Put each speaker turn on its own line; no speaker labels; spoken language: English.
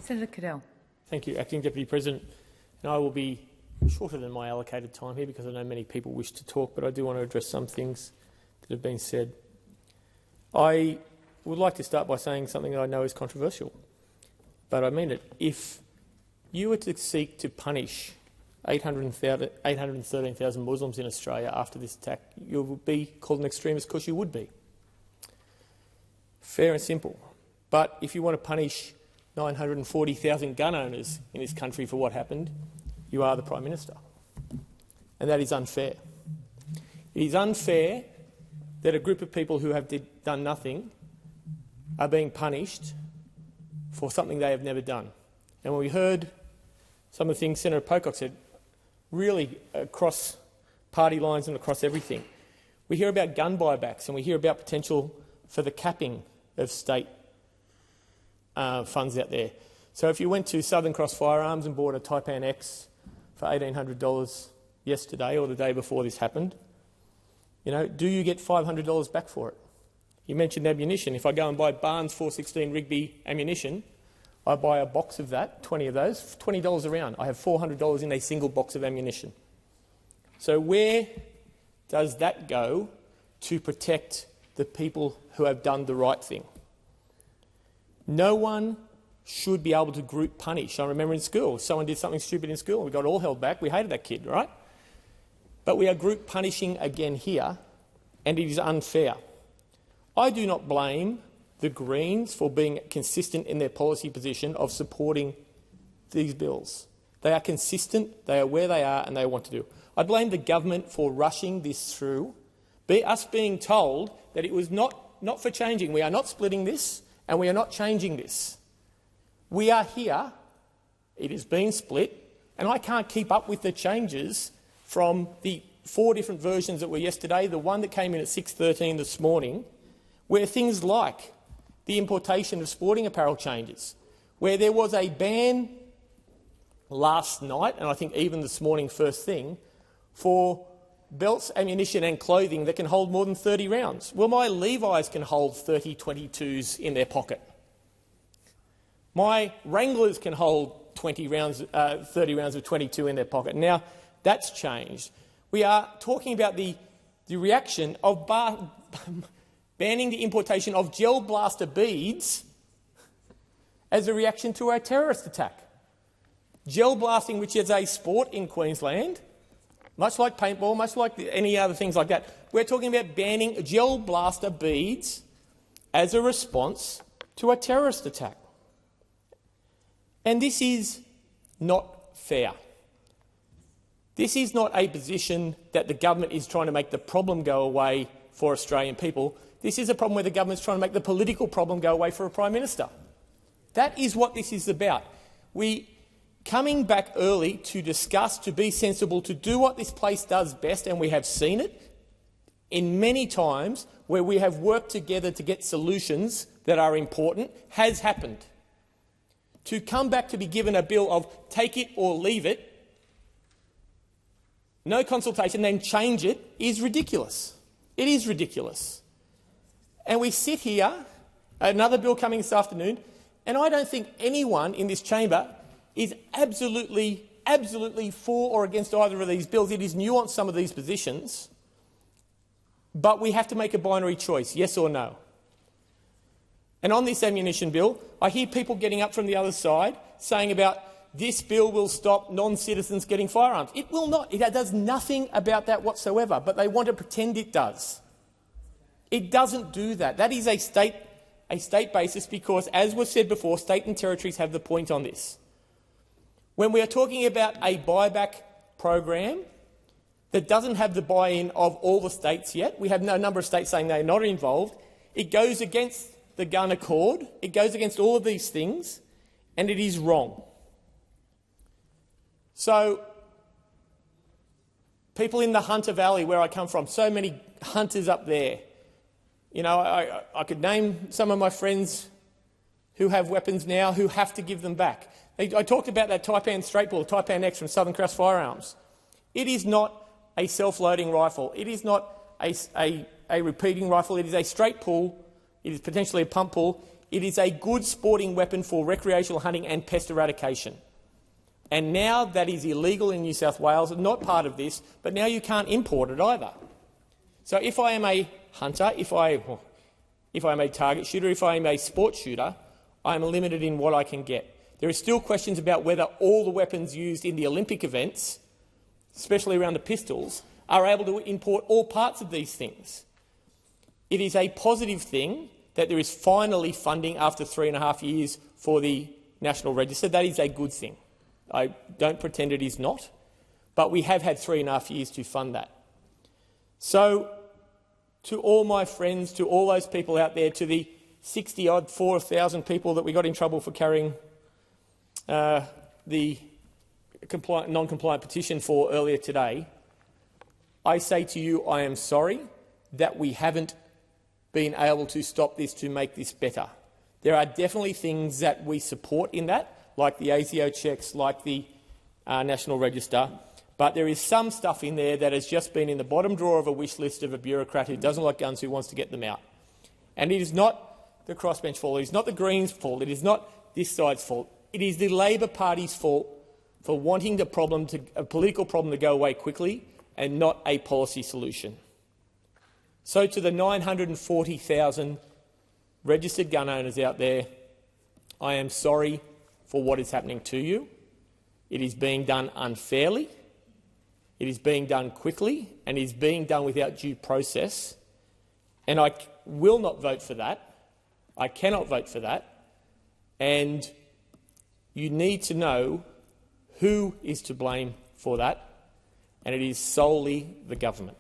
Senator Cadell.
Thank you, Acting Deputy President. And I will be shorter than my allocated time here because I know many people wish to talk, but I do want to address some things that have been said. I would like to start by saying something that I know is controversial, but I mean it. If you were to seek to punish 813,000 Muslims in Australia after this attack, you would be called an extremist because you would be. Fair and simple. But if you want to punish 940,000 gun owners in this country for what happened, you are the Prime Minister. And that is unfair. It is unfair that a group of people who have done nothing are being punished for something they have never done. And when we heard some of the things Senator Pocock said, really across party lines and across everything, we hear about gun buybacks and we hear about potential for the capping of state funds out there. So if you went to Southern Cross Firearms and bought a Taipan X for $1,800 yesterday or the day before this happened, do you get $500 back for it? You mentioned ammunition. If I go and buy Barnes 416 Rigby ammunition, I buy a box of that, 20 of those, $20 a round. I have $400 in a single box of ammunition. So where does that go to protect the people who have done the right thing? No one should be able to group punish. I remember in school, someone did something stupid in school and we got all held back. We hated that kid, right? But we are group punishing again here, and it is unfair. I do not blame the Greens for being consistent in their policy position of supporting these bills. They are consistent, they are where they are, and they want to do. I blame the government for rushing this through, us being told that it was not for changing. We are not splitting this, and we are not changing this. We are here, it has been split, and I can't keep up with the changes from the 4 different versions that were yesterday, the one that came in at 6:13 this morning, where things like the importation of sporting apparel changes, where there was a ban last night, and I think even this morning first thing, for belts, ammunition and clothing that can hold more than 30 rounds. Well, my Levi's can hold 30 22s in their pocket. My Wranglers can hold 30 rounds of 22 in their pocket. Now, that's changed. We are talking about the reaction of banning the importation of gel blaster beads as a reaction to a terrorist attack. Gel blasting, which is a sport in Queensland, much like paintball, much like any other things like that. We're talking about banning gel blaster beads as a response to a terrorist attack. And this is not fair. This is not a position that the government is trying to make the problem go away for Australian people. This is a problem where the government is trying to make the political problem go away for a Prime Minister. That is what this is about. Coming back early to discuss, to be sensible, to do what this place does best, and we have seen it in many times where we have worked together to get solutions that are important, has happened. To come back to be given a bill of take it or leave it, no consultation, then change it, is ridiculous. It is ridiculous. And we sit here, another bill coming this afternoon, and I don't think anyone in this chamber is absolutely for or against either of these bills. It is nuanced, some of these positions, but we have to make a binary choice, yes or no. And on this ammunition bill, I hear people getting up from the other side saying about this bill will stop non-citizens getting firearms. It will not. It does nothing about that whatsoever, but they want to pretend it does. It doesn't do that. That is a state basis because, as was said before, state and territories have the point on this. When we are talking about a buyback program that doesn't have the buy-in of all the states yet, we have no number of states saying they're not involved, it goes against the gun accord, it goes against all of these things, and it is wrong. So, people in the Hunter Valley, where I come from, so many hunters up there, I could name some of my friends who have weapons now who have to give them back. I talked about that Taipan straight pull, Taipan X from Southern Cross Firearms. It is not a self-loading rifle. It is not a repeating rifle. It is a straight pull. It is potentially a pump pull. it is a good sporting weapon for recreational hunting and pest eradication. And now that is illegal in New South Wales, not part of this, but now you can't import it either. So if I am a hunter, if I am a target shooter, if I am a sports shooter, I am limited in what I can get. There are still questions about whether all the weapons used in the Olympic events, especially around the pistols, are able to import all parts of these things. It is a positive thing that there is finally funding after 3.5 years for the National Register. That is a good thing. I don't pretend it is not, but we have had 3.5 years to fund that. So, to all my friends, to all those people out there, to the 60-odd, 4,000 people that we got in trouble for carrying the non-compliant petition for earlier today, I say to you, I am sorry that we haven't been able to stop this to make this better. There are definitely things that we support in that, like the ASIO checks, like the National Register, but there is some stuff in there that has just been in the bottom drawer of a wish list of a bureaucrat who doesn't like guns, who wants to get them out. And it is not the crossbench fault, it is not the Greens' fault, it is not this side's fault. It is the Labor Party's fault for wanting a political problem to go away quickly and not a policy solution. So to the 940,000 registered gun owners out there, I am sorry for what is happening to you. It is being done unfairly, it is being done quickly, and it is being done without due process. And I will not vote for that. I cannot vote for that. And you need to know who is to blame for that, and it is solely the government.